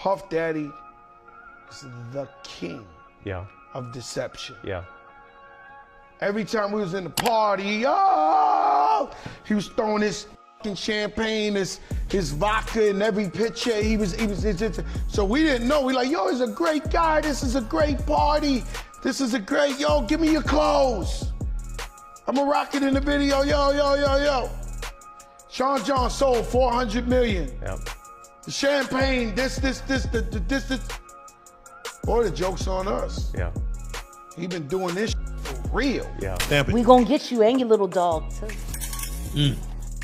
Puff Daddy is the king of deception. Every time we was in the party, oh, he was throwing his fucking champagne, his vodka in every picture. He was so we didn't know. We like, yo, he's a great guy. This is a great party. This is a great, yo, give me your clothes. I'ma rock it in the video, yo. Sean John sold 400 million. The champagne, this. Boy, the joke's on us. He been doing this for real. We gonna get you and your little dog too.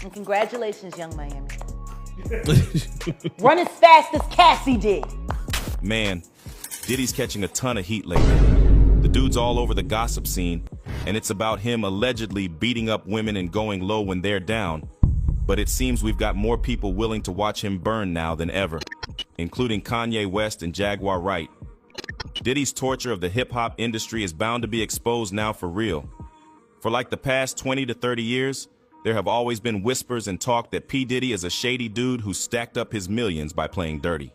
And congratulations, Young Miami. Run as fast as Cassie did. Man, Diddy's catching a ton of heat lately. The dude's all over the gossip scene, and it's about him allegedly beating up women and going low when they're down. But it seems we've got more people willing to watch him burn now than ever, including Kanye West and Jaguar Wright. Diddy's torture of the hip-hop industry is bound to be exposed now for real. For like the past 20 to 30 years, there have always been whispers and talk that P. Diddy is a shady dude who stacked up his millions by playing dirty.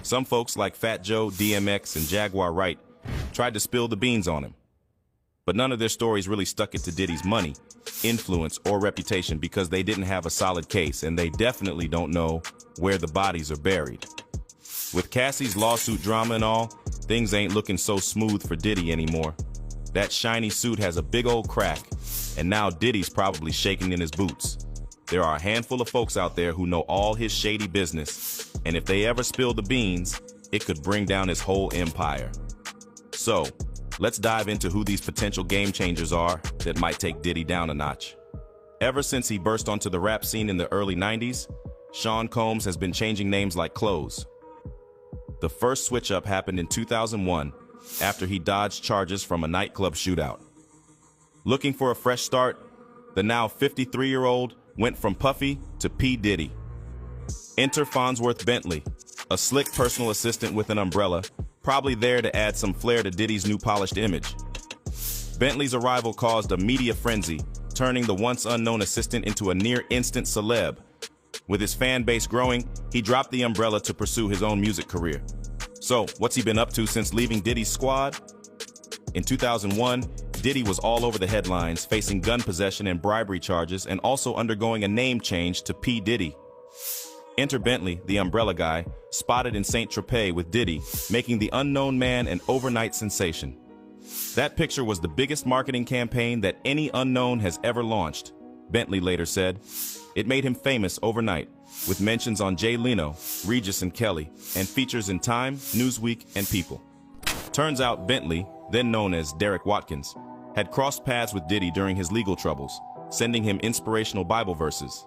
Some folks like Fat Joe, DMX, and Jaguar Wright tried to spill the beans on him. But none of their stories really stuck it to Diddy's money, influence, or reputation because they didn't have a solid case, and they definitely don't know where the bodies are buried. With Cassie's lawsuit drama and all, things ain't looking so smooth for Diddy anymore. That shiny suit has a big old crack, and now Diddy's probably shaking in his boots. There are a handful of folks out there who know all his shady business, and if they ever spill the beans, it could bring down his whole empire. So, let's dive into who these potential game changers are that might take Diddy down a notch. Ever since he burst onto the rap scene in the early 90s, Sean Combs has been changing names like clothes. The first switch-up happened in 2001 after he dodged charges from a nightclub shootout. Looking for a fresh start, the now 53-year-old went from Puffy to P. Diddy. Enter Fonzworth Bentley, a slick personal assistant with an umbrella, probably there to add some flair to Diddy's new polished image. Bentley's arrival caused a media frenzy, turning the once unknown assistant into a near-instant celeb. With his fan base growing, he dropped the umbrella to pursue his own music career. So, what's he been up to since leaving Diddy's squad? In 2001, Diddy was all over the headlines, facing gun possession and bribery charges, and also undergoing a name change to P. Diddy. Enter Bentley, the umbrella guy, spotted in Saint-Tropez with Diddy, making the unknown man an overnight sensation. That picture was the biggest marketing campaign that any unknown has ever launched, Bentley later said. It made him famous overnight, with mentions on Jay Leno, Regis and Kelly, and features in Time, Newsweek, and People. Turns out Bentley, then known as Derek Watkins, had crossed paths with Diddy during his legal troubles, sending him inspirational Bible verses.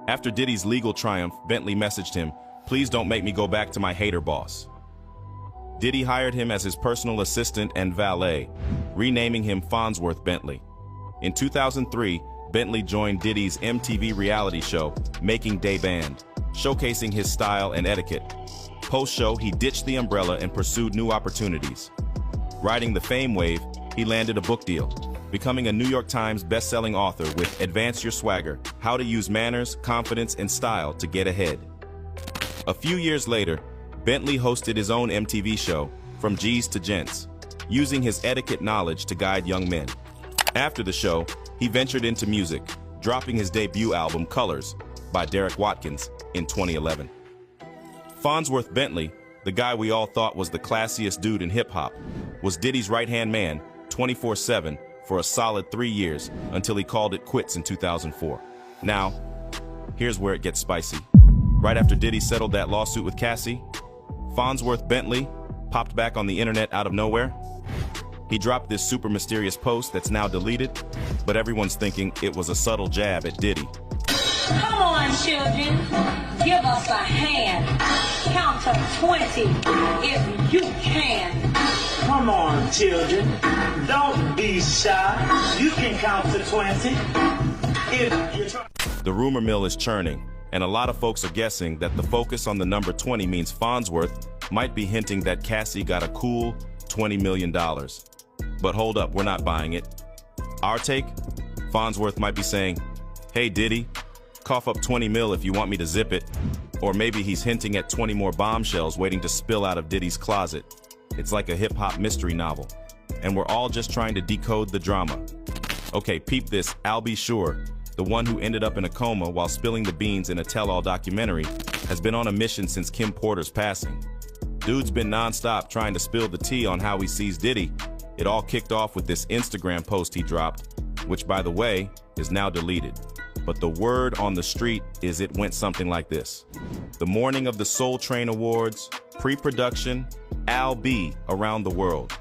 After Diddy's legal triumph, Bentley messaged him, "Please don't make me go back to my hater boss." Diddy hired him as his personal assistant and valet, renaming him Fonzworth Bentley. In 2003, Bentley joined Diddy's MTV reality show, Making Day Band, showcasing his style and etiquette. Post-show, he ditched the umbrella and pursued new opportunities. Riding the fame wave, he landed a book deal, becoming a New York Times best-selling author with Advance Your Swagger, How to Use Manners, Confidence, and Style to Get Ahead. A few years later, Bentley hosted his own MTV show, From G's to Gents, using his etiquette knowledge to guide young men. After the show, he ventured into music, dropping his debut album, Colors, by Derek Watkins, in 2011. Fonzworth Bentley, the guy we all thought was the classiest dude in hip-hop, was Diddy's right-hand man, 24/7, for a solid 3 years, until he called it quits in 2004. Now, here's where it gets spicy. Right after Diddy settled that lawsuit with Cassie, Fonzworth Bentley popped back on the internet out of nowhere. He dropped this super mysterious post that's now deleted, but everyone's thinking it was a subtle jab at Diddy. Come on, children, give us a hand. Count to 20 if you can. Come on, children, don't be shy. You can count to 20 if you're trying. The rumor mill is churning, and a lot of folks are guessing that the focus on the number 20 means Fonzworth might be hinting that Cassie got a cool $20 million. But hold up, we're not buying it. Our take? Fonzworth might be saying, "Hey Diddy, cough up 20 mil if you want me to zip it." Or maybe he's hinting at 20 more bombshells waiting to spill out of Diddy's closet. It's like a hip-hop mystery novel. And we're all just trying to decode the drama. Okay, peep this. Al B. Sure, the one who ended up in a coma while spilling the beans in a tell-all documentary, has been on a mission since Kim Porter's passing. Dude's been non-stop trying to spill the tea on how he sees Diddy. It all kicked off with this Instagram post he dropped, which, by the way, is now deleted. But the word on the street is it went something like this. The morning of the Soul Train Awards, pre-production, Al B. around the world.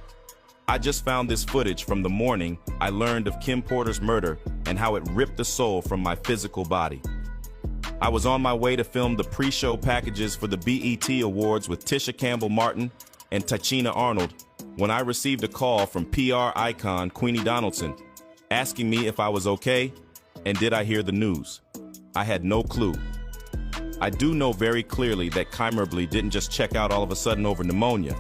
I just found this footage from the morning I learned of Kim Porter's murder and how it ripped the soul from my physical body. I was on my way to film the pre-show packages for the BET Awards with Tisha Campbell Martin and Tachina Arnold when I received a call from PR icon Queenie Donaldson asking me if I was okay and did I hear the news. I had no clue. I do know very clearly that Kymera didn't just check out all of a sudden over pneumonia.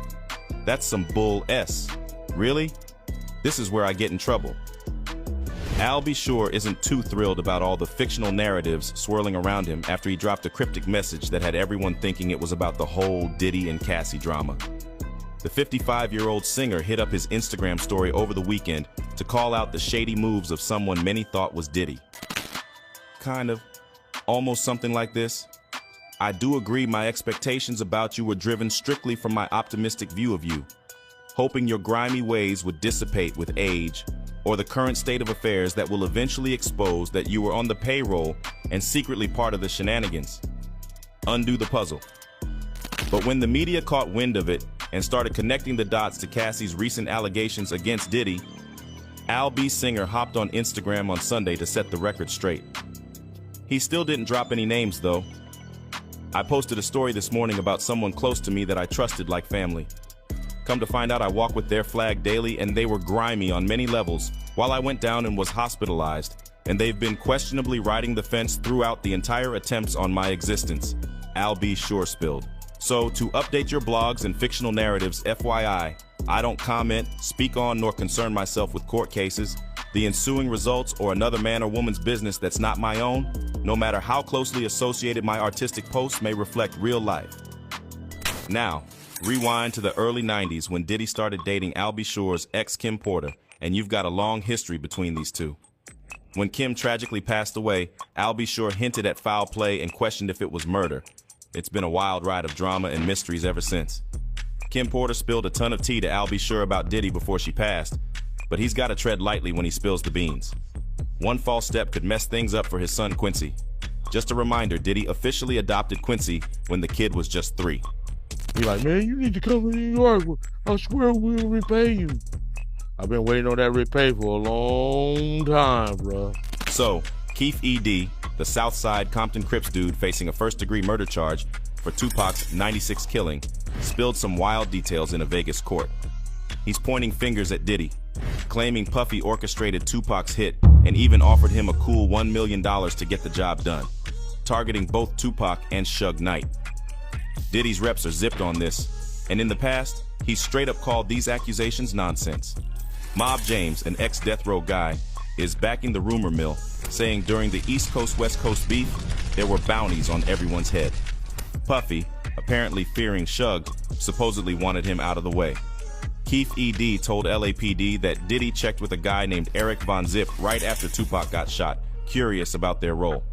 That's some bull S. Really? This is where I get in trouble. Al B. Sure isn't too thrilled about all the fictional narratives swirling around him after he dropped a cryptic message that had everyone thinking it was about the whole Diddy and Cassie drama. The 55-year-old singer hit up his Instagram story over the weekend to call out the shady moves of someone many thought was Diddy. Kind of. Almost something like this. I do agree my expectations about you were driven strictly from my optimistic view of you, hoping your grimy ways would dissipate with age, or the current state of affairs that will eventually expose that you were on the payroll and secretly part of the shenanigans. Undo the puzzle. But when the media caught wind of it and started connecting the dots to Cassie's recent allegations against Diddy, Al B. Singer hopped on Instagram on Sunday to set the record straight. He still didn't drop any names, though. I posted a story this morning about someone close to me that I trusted like family. Come to find out, I walk with their flag daily, and they were grimy on many levels while I went down and was hospitalized, and they've been questionably riding the fence throughout the entire attempts on my existence. Al B. Sure spilled. So, to update your blogs and fictional narratives, FYI, I don't comment, speak on, nor concern myself with court cases, the ensuing results, or another man or woman's business that's not my own, no matter how closely associated my artistic posts may reflect real life. Now, rewind to the early 90s when Diddy started dating Al B. Sure's ex Kim Porter, and you've got a long history between these two. When Kim tragically passed away, Al B. Sure hinted at foul play and questioned if it was murder. It's been a wild ride of drama and mysteries ever since. Kim Porter spilled a ton of tea to Al B. Sure about Diddy before she passed, but he's got to tread lightly when he spills the beans. One false step could mess things up for his son Quincy. Just a reminder, Diddy officially adopted Quincy when the kid was just 3. He's like, man, you need to come to New York. I swear we'll repay you. I've been waiting on that repay for a long time, bro. So, Keith E.D., the Southside Compton Crips dude facing a first-degree murder charge for Tupac's '96 killing, spilled some wild details in a Vegas court. He's pointing fingers at Diddy, claiming Puffy orchestrated Tupac's hit and even offered him a cool $1 million to get the job done, targeting both Tupac and Suge Knight. Diddy's reps are zipped on this, and in the past, he's straight up called these accusations nonsense. Mob James, an ex-Death Row guy, is backing the rumor mill, saying during the East Coast-West Coast beef, there were bounties on everyone's head. Puffy, apparently fearing Suge, supposedly wanted him out of the way. Keith E.D. told LAPD that Diddy checked with a guy named Eric Von Zip right after Tupac got shot, curious about their role.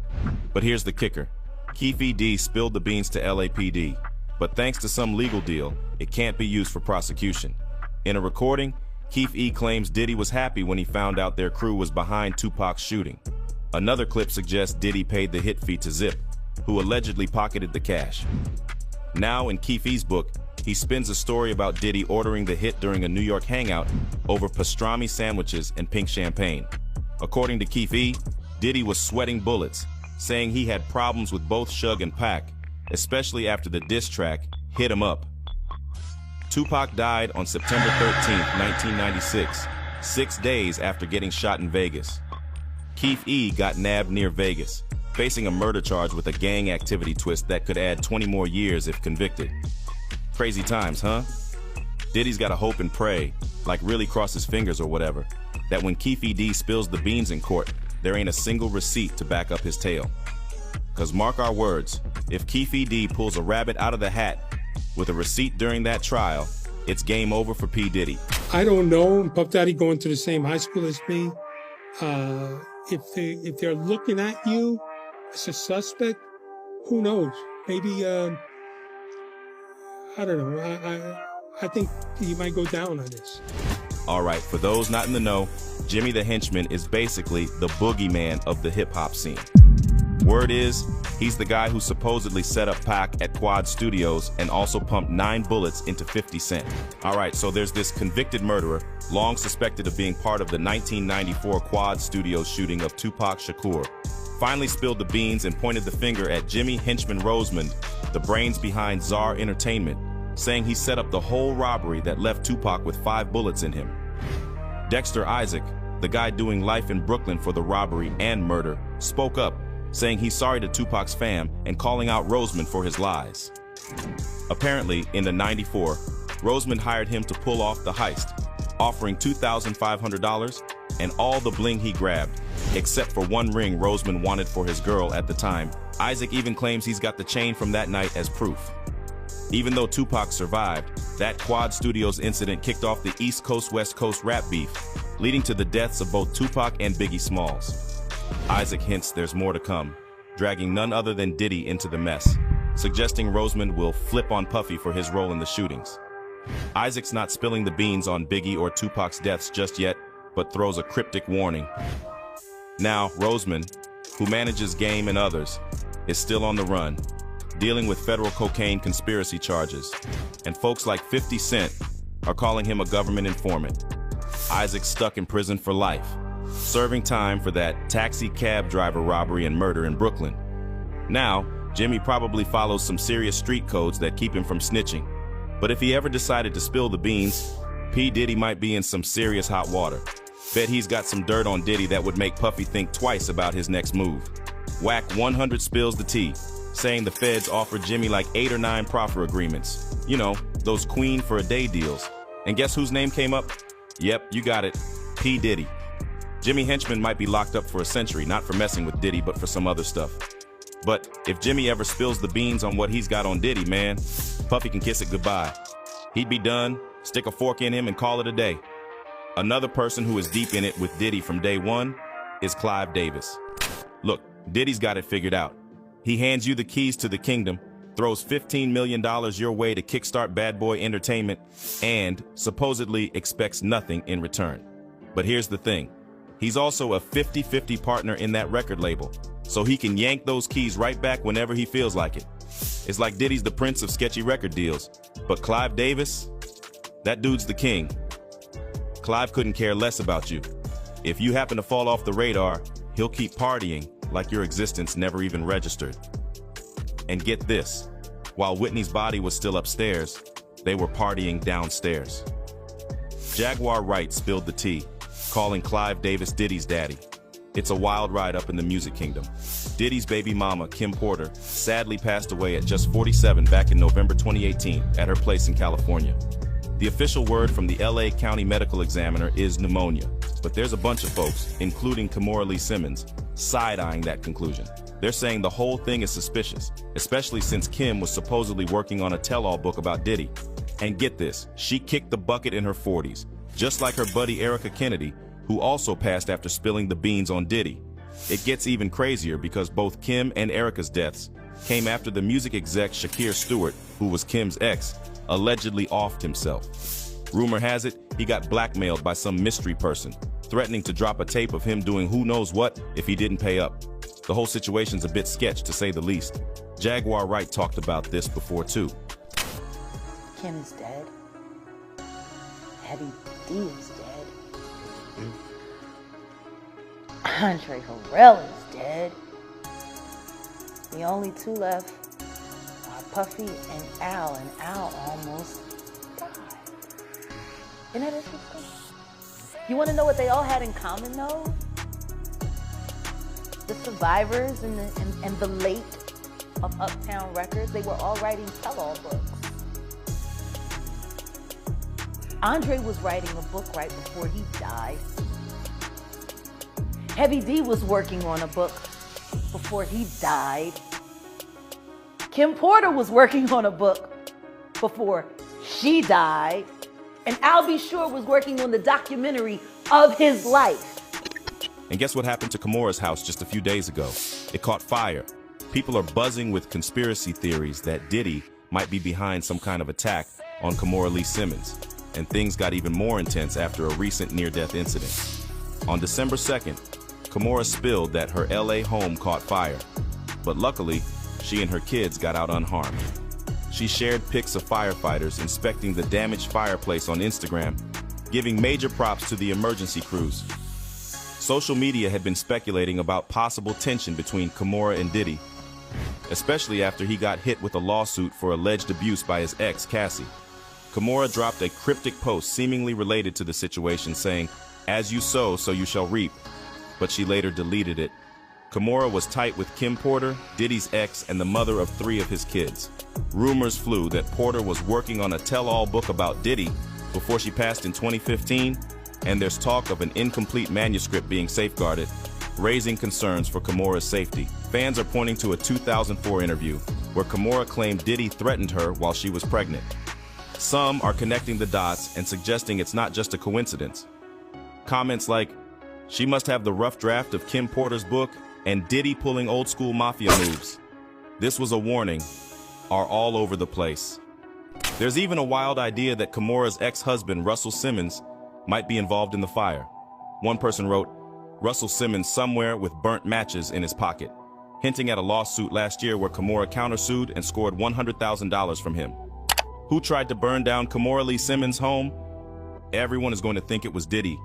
But here's the kicker. Keith E.D. spilled the beans to LAPD, but thanks to some legal deal, it can't be used for prosecution. In a recording, Keith E. claims Diddy was happy when he found out their crew was behind Tupac's shooting. Another clip suggests Diddy paid the hit fee to Zip, who allegedly pocketed the cash. Now in Keith E.'s book, he spins a story about Diddy ordering the hit during a New York hangout over pastrami sandwiches and pink champagne. According to Keith E., Diddy was sweating bullets, saying he had problems with both Suge and Pac, especially after the diss track, Hit 'Em Up. Tupac died on September 13, 1996, 6 days after getting shot in Vegas. Keith E. got nabbed near Vegas, facing a murder charge with a gang activity twist that could add 20 more years if convicted. Crazy times, huh? Diddy's gotta hope and pray, like really cross his fingers or whatever, that when Keith E.D. spills the beans in court, there ain't a single receipt to back up his tale. 'Cause mark our words, If Keffe D pulls a rabbit out of the hat with a receipt during that trial, it's game over for P. Diddy. I don't know. Puff Daddy going to the same high school as me. If they're looking at you as a suspect, who knows? Maybe, I don't know. I think you might go down on this. All right, for those not in the know, Jimmy the Henchman is basically the boogeyman of the hip-hop scene. Word is, he's the guy who supposedly set up Pac at Quad Studios and also pumped 9 bullets into 50 Cent. All right, so there's this convicted murderer, long suspected of being part of the 1994 Quad Studios shooting of Tupac Shakur, finally spilled the beans and pointed the finger at Jimmy Henchman Rosemond, the brains behind Czar Entertainment, saying he set up the whole robbery that left Tupac with 5 bullets in him. Dexter Isaac, the guy doing life in Brooklyn for the robbery and murder, spoke up, saying he's sorry to Tupac's fam and calling out Rosemond for his lies. Apparently, in the '94, Rosemond hired him to pull off the heist, offering $2,500 and all the bling he grabbed, except for one ring Rosemond wanted for his girl at the time. Isaac even claims he's got the chain from that night as proof. Even though Tupac survived, that Quad Studios incident kicked off the East Coast-West Coast rap beef, leading to the deaths of both Tupac and Biggie Smalls. Isaac hints there's more to come, dragging none other than Diddy into the mess, suggesting Rosemond will flip on Puffy for his role in the shootings. Isaac's not spilling the beans on Biggie or Tupac's deaths just yet, but throws a cryptic warning. Now, Rosemond, who manages Game and others, is still on the run, dealing with federal cocaine conspiracy charges, and folks like 50 Cent are calling him a government informant. Isaac's stuck in prison for life, serving time for that taxi cab driver robbery and murder in Brooklyn. Now, Jimmy probably follows some serious street codes that keep him from snitching, but if he ever decided to spill the beans, P. Diddy might be in some serious hot water. Bet he's got some dirt on Diddy that would make Puffy think twice about his next move. Whack 100 spills the tea, saying the feds offered Jimmy like 8 or 9 proffer agreements. You know, those queen for a day deals. And guess whose name came up? Yep, you got it, P. Diddy. Jimmy Henchman might be locked up for a century, not for messing with Diddy, but for some other stuff. But if Jimmy ever spills the beans on what he's got on Diddy, man, Puffy can kiss it goodbye. He'd be done, stick a fork in him and call it a day. Another person who is deep in it with Diddy from day one is Clive Davis. Look, Diddy's got it figured out. He hands you the keys to the kingdom, throws $15 million your way to kickstart Bad Boy Entertainment, and supposedly expects nothing in return. But here's the thing. He's also a 50-50 partner in that record label, so he can yank those keys right back whenever he feels like it. It's like Diddy's the prince of sketchy record deals, but Clive Davis, that dude's the king. Clive couldn't care less about you. If you happen to fall off the radar, he'll keep partying like your existence never even registered. And get this, while Whitney's body was still upstairs, they were partying downstairs. Jaguar Wright spilled the tea, calling Clive Davis Diddy's daddy. It's a wild ride up in the music kingdom. Diddy's baby mama, Kim Porter, sadly passed away at just 47 back in November 2018 at her place in California. The official word from the LA County Medical Examiner is pneumonia, but there's a bunch of folks, including Kimora Lee Simmons, side-eyeing that conclusion. They're saying the whole thing is suspicious, especially since Kim was supposedly working on a tell-all book about Diddy. And get this, she kicked the bucket in her 40s, just like her buddy Erica Kennedy, who also passed after spilling the beans on Diddy. It gets even crazier because both Kim and Erica's deaths came after the music exec Shakir Stewart, who was Kim's ex, allegedly offed himself. Rumor has it, he got blackmailed by some mystery person, threatening to drop a tape of him doing who knows what if he didn't pay up. The whole situation's a bit sketch, to say the least. Jaguar Wright talked about this before, too. Kim is dead. Heavy D is dead. Andre Harrell is dead. The only two left are Puffy and Al almost died. Isn't that interesting? You want to know what they all had in common, though? The survivors and the late of Uptown Records, they were all writing tell-all books. Andre was writing a book right before he died. Heavy D was working on a book before he died. Kim Porter was working on a book before she died, and Al B. Sure was working on the documentary of his life. And guess what happened to Kimora's house just a few days ago? It caught fire. People are buzzing with conspiracy theories that Diddy might be behind some kind of attack on Kimora Lee Simmons. And things got even more intense after a recent near-death incident. On December 2nd, Kimora spilled that her LA home caught fire. But luckily, she and her kids got out unharmed. She shared pics of firefighters inspecting the damaged fireplace on Instagram, giving major props to the emergency crews. Social media had been speculating about possible tension between Kimora and Diddy, especially after he got hit with a lawsuit for alleged abuse by his ex, Cassie. Kimora dropped a cryptic post seemingly related to the situation saying, "As you sow, so you shall reap," but she later deleted it. Kimora was tight with Kim Porter, Diddy's ex, and the mother of 3 of his kids. Rumors flew that Porter was working on a tell-all book about Diddy before she passed in 2015, and there's talk of an incomplete manuscript being safeguarded, raising concerns for Kimora's safety. Fans are pointing to a 2004 interview where Kimora claimed Diddy threatened her while she was pregnant. Some are connecting the dots and suggesting it's not just a coincidence. Comments like, "She must have the rough draft of Kim Porter's book," and "Diddy pulling old school mafia moves. This was a warning," are all over the place. There's even a wild idea that Kimora's ex-husband, Russell Simmons, might be involved in the fire. One person wrote, "Russell Simmons somewhere with burnt matches in his pocket," hinting at a lawsuit last year where Kimora countersued and scored $100,000 from him. Who tried to burn down Kimora Lee Simmons' home? Everyone is going to think it was Diddy,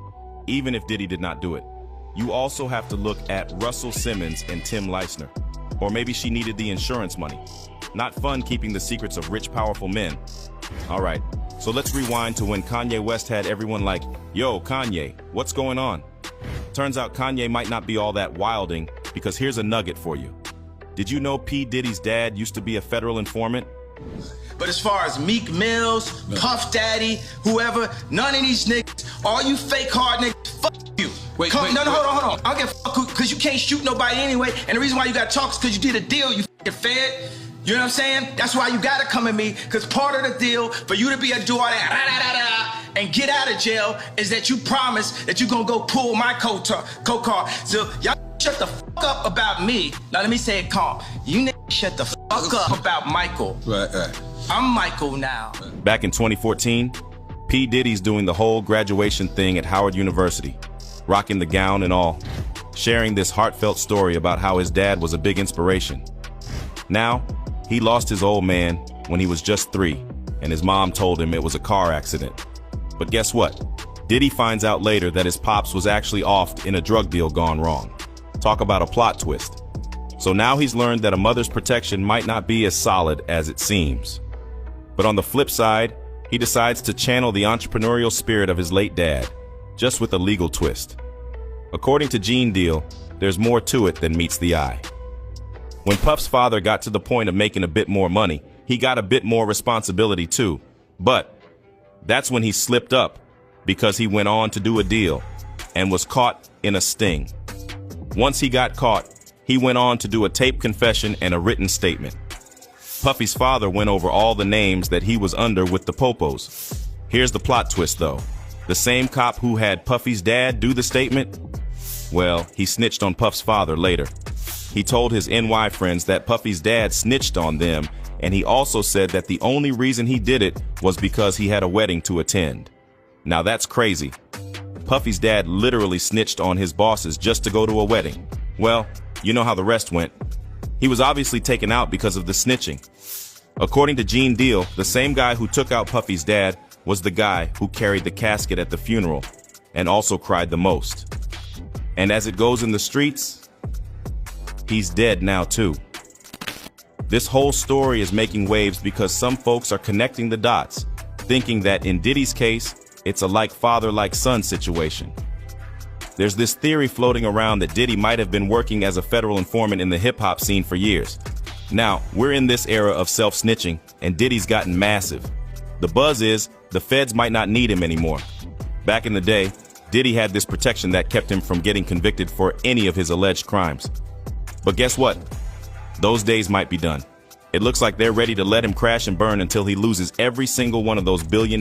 even if Diddy did not do it. You also have to look at Russell Simmons and Tim Leissner. Or maybe she needed the insurance money. Not fun keeping the secrets of rich, powerful men. All right, so let's rewind to when Kanye West had everyone like, "Yo, Kanye, what's going on?" Turns out Kanye might not be all that wilding, because here's a nugget for you. Did you know P. Diddy's dad used to be a federal informant? But as far as Meek Mills, Puff Daddy, whoever, none of these niggas, all you fake hard niggas, fuck you. Wait, hold on. I don't give a fuck because you can't shoot nobody anyway. And the reason why you got to talk is because you did a deal, you fucking fed. You know what I'm saying? That's why you got to come at me, because part of the deal for you to be a do all that and get out of jail is that you promise that you're going to go pull my co-car. So y'all shut the fuck up about me. Now let me say it calm. You niggas shut the fuck up about Michael. Right. I'm Michael now. Back in 2014, P. Diddy's doing the whole graduation thing at Howard University, rocking the gown and all, sharing this heartfelt story about how his dad was a big inspiration. Now, he lost his old man when he was just 3, and his mom told him it was a car accident. But guess what? Diddy finds out later that his pops was actually off in a drug deal gone wrong. Talk about a plot twist. So now he's learned that a mother's protection might not be as solid as it seems. But on the flip side, he decides to channel the entrepreneurial spirit of his late dad, just with a legal twist. According to Gene Deal, there's more to it than meets the eye. When Puff's father got to the point of making a bit more money, he got a bit more responsibility too. But that's when he slipped up, because he went on to do a deal and was caught in a sting. Once he got caught, he went on to do a taped confession and a written statement. Puffy's father went over all the names that he was under with the Popos. Here's the plot twist though. The same cop who had Puffy's dad do the statement, well, he snitched on Puff's father later. He told his NY friends that Puffy's dad snitched on them, and he also said that the only reason he did it was because he had a wedding to attend. Now that's crazy. Puffy's dad literally snitched on his bosses just to go to a wedding. Well, you know how the rest went. He was obviously taken out because of the snitching. According to Gene Deal, the same guy who took out Puffy's dad was the guy who carried the casket at the funeral and also cried the most. And as it goes in the streets, he's dead now too. This whole story is making waves because some folks are connecting the dots, thinking that in Diddy's case, it's a like father, like son situation. There's this theory floating around that Diddy might have been working as a federal informant in the hip-hop scene for years. Now, we're in this era of self-snitching, and Diddy's gotten massive. The buzz is the feds might not need him anymore. Back in the day, Diddy had this protection that kept him from getting convicted for any of his alleged crimes. But guess what? Those days might be done. It looks like they're ready to let him crash and burn until he loses every single one of those $1 billion